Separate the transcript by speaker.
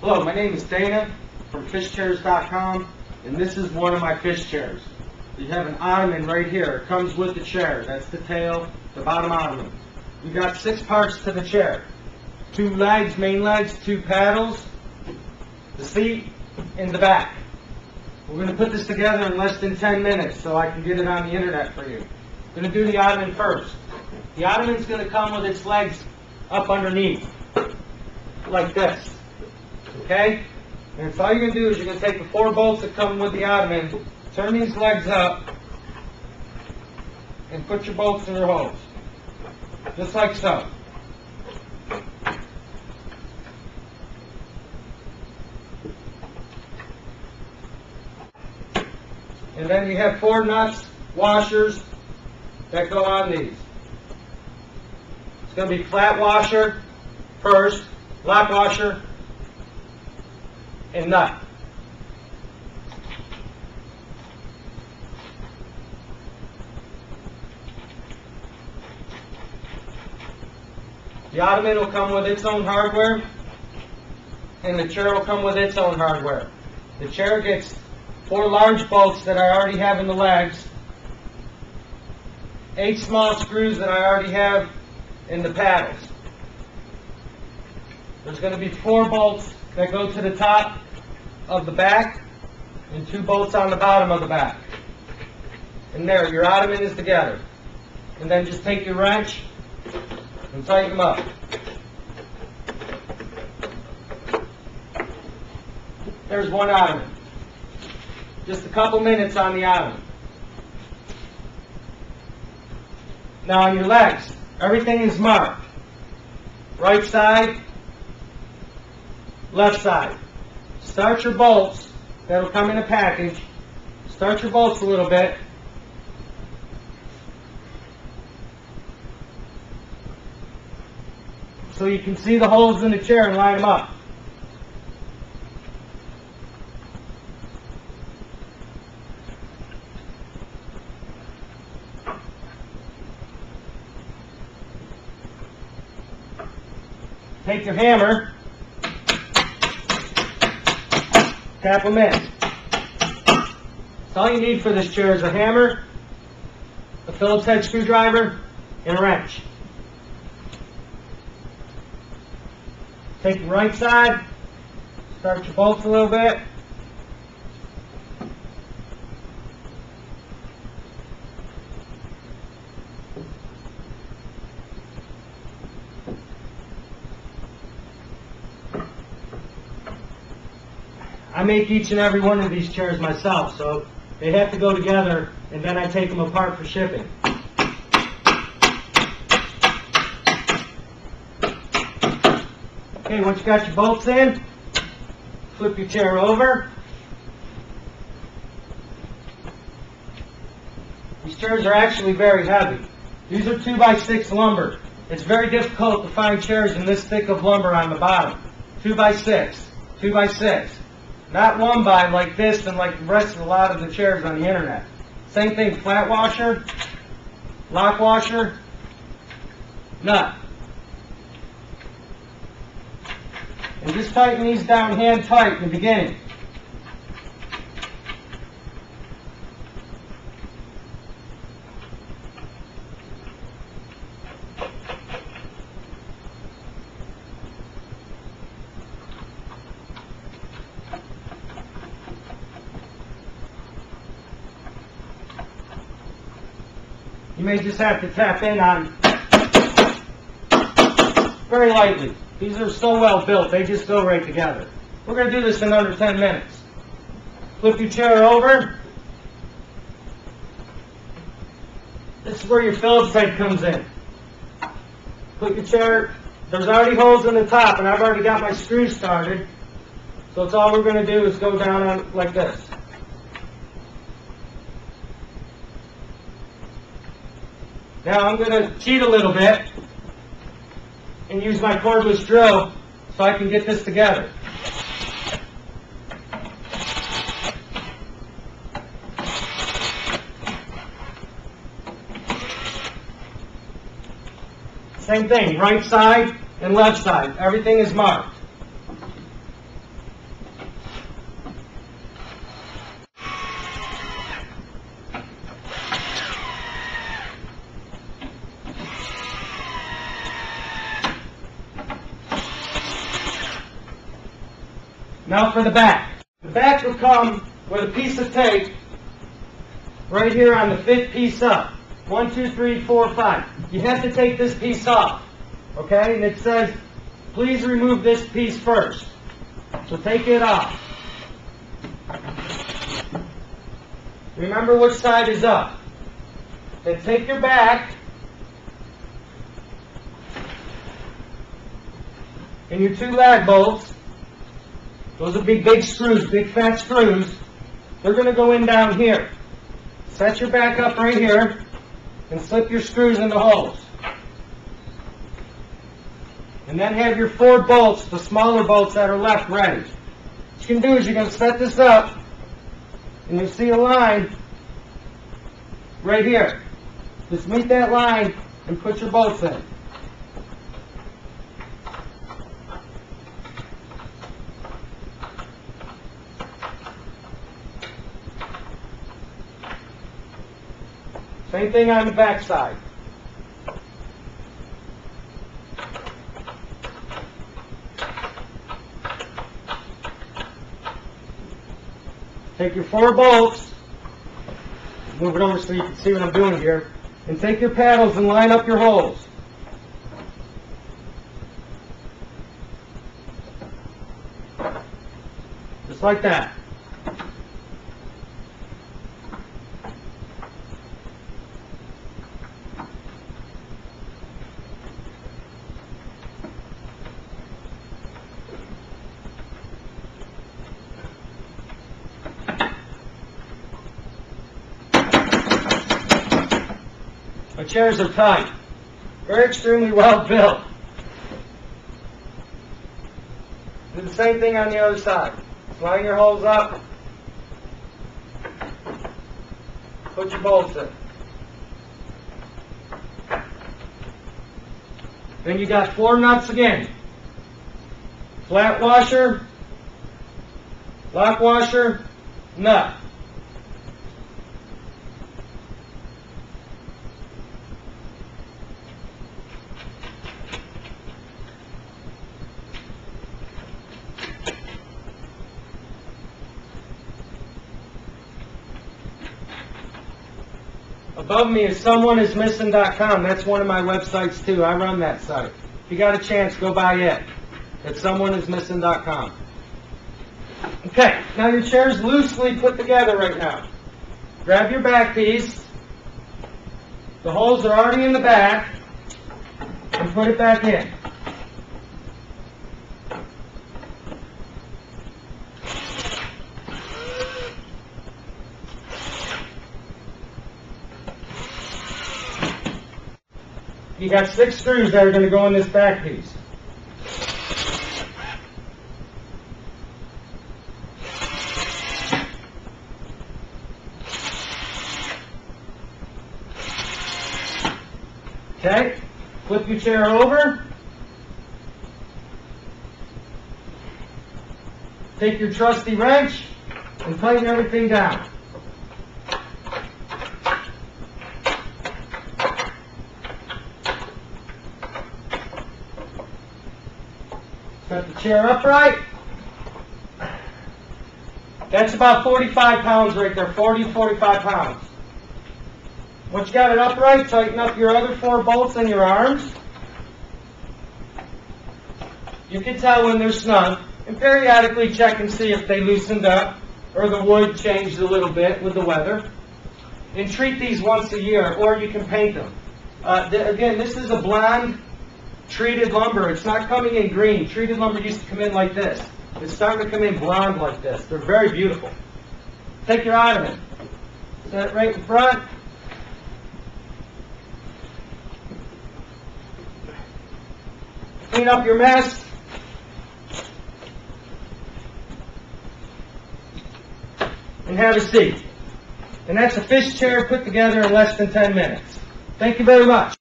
Speaker 1: Hello, my name is Dana from fishchairs.com, and this is one of my fish chairs. You have an ottoman right here. It comes with the chair. That's the tail, the bottom ottoman. You got 6 parts to the chair. 2 legs, main legs, 2 paddles, the seat, and the back. We're going to put this together in less than 10 minutes so I can get it on the internet for you. I'm going to do the ottoman first. The ottoman's going to come with its legs up underneath, like this. Okay? And so all you're going to do is you're going to take the 4 bolts that come with the ottoman, turn these legs up, and put your bolts in their holes. Just like so. And then you have 4 nuts, washers, that go on these. It's going to be flat washer first, lock washer, and nut. The ottoman will come with its own hardware, and the chair will come with its own hardware. The chair gets 4 large bolts that I already have in the legs, 8 small screws that I already have in the paddles. There's going to be 4 bolts that go to the top of the back and 2 bolts on the bottom of the back. And there, your ottoman is together. And then just take your wrench and tighten them up. There's one ottoman. Just a couple minutes on the ottoman. Now on your legs, everything is marked. Right side, left side. Start your bolts, that'll come in a package. Start your bolts a little bit. So you can see the holes in the chair and line them up. Take your hammer, tap them in. So all you need for this chair is a hammer, a Phillips head screwdriver, and a wrench. Take the right side, start your bolts a little bit. I make each and every one of these chairs myself, so they have to go together, and then I take them apart for shipping. Okay, once you got your bolts in, flip your chair over. These chairs are actually very heavy. These are 2x6 lumber. It's very difficult to find chairs in this thick of lumber on the bottom. 2x6, 2x6. Not 1x like this and like the rest of a lot of the chairs on the internet. Same thing, flat washer, lock washer, nut. And just tighten these down hand tight in the beginning. You may just have to tap in on very lightly. These are so well built, they just go right together. We're going to do this in under 10 minutes. Flip your chair over. This is where your Phillips head comes in. Put your chair, there's already holes in the top, and I've already got my screws started. So it's all we're going to do is go down on like this. Now I'm going to cheat a little bit and use my cordless drill so I can get this together. Same thing, right side and left side. Everything is marked. Now for the back. The back will come with a piece of tape right here on the 5th piece up. 1, 2, 3, 4, 5. You have to take this piece off. Okay? And it says, please remove this piece first. So take it off. Remember which side is up. Then take your back and your 2 lag bolts. Those will be big screws, big fat screws. They're going to go in down here. Set your back up right here and slip your screws in the holes. And then have your 4 bolts, the smaller bolts that are left, ready. What you can do is you're going to set this up and you'll see a line right here. Just meet that line and put your bolts in. Same thing on the back side. Take your 4 bolts, move it over so you can see what I'm doing here, and take your paddles and line up your holes. Just like that. My chairs are tight. They're extremely well built. Do the same thing on the other side. Line your holes up. Put your bolts in. Then you got 4 nuts again. Flat washer, lock washer, nut. Above me is someoneismissing.com. That's one of my websites too. I run that site. If you got a chance, go by it. It's someoneismissing.com. Okay, now your chair's loosely put together right now. Grab your back piece. The holes are already in the back. And put it back in. You got 6 screws that are going to go in this back piece. Okay, flip your chair over. Take your trusty wrench and tighten everything down. Set the chair upright. That's about 45 pounds right there, 40, 45 pounds. Once you got it upright, tighten up your other 4 bolts in your arms. You can tell when they're snug, and periodically check and see if they loosened up or the wood changed a little bit with the weather. And treat these once a year, or you can paint them. Again, this is a blonde treated lumber. It's not coming in green. Treated lumber used to come in like this. It's starting to come in blonde like this. They're very beautiful. Take your ottoman. Set it right in front. Clean up your mess. And have a seat. And that's a fish chair put together in less than 10 minutes. Thank you very much.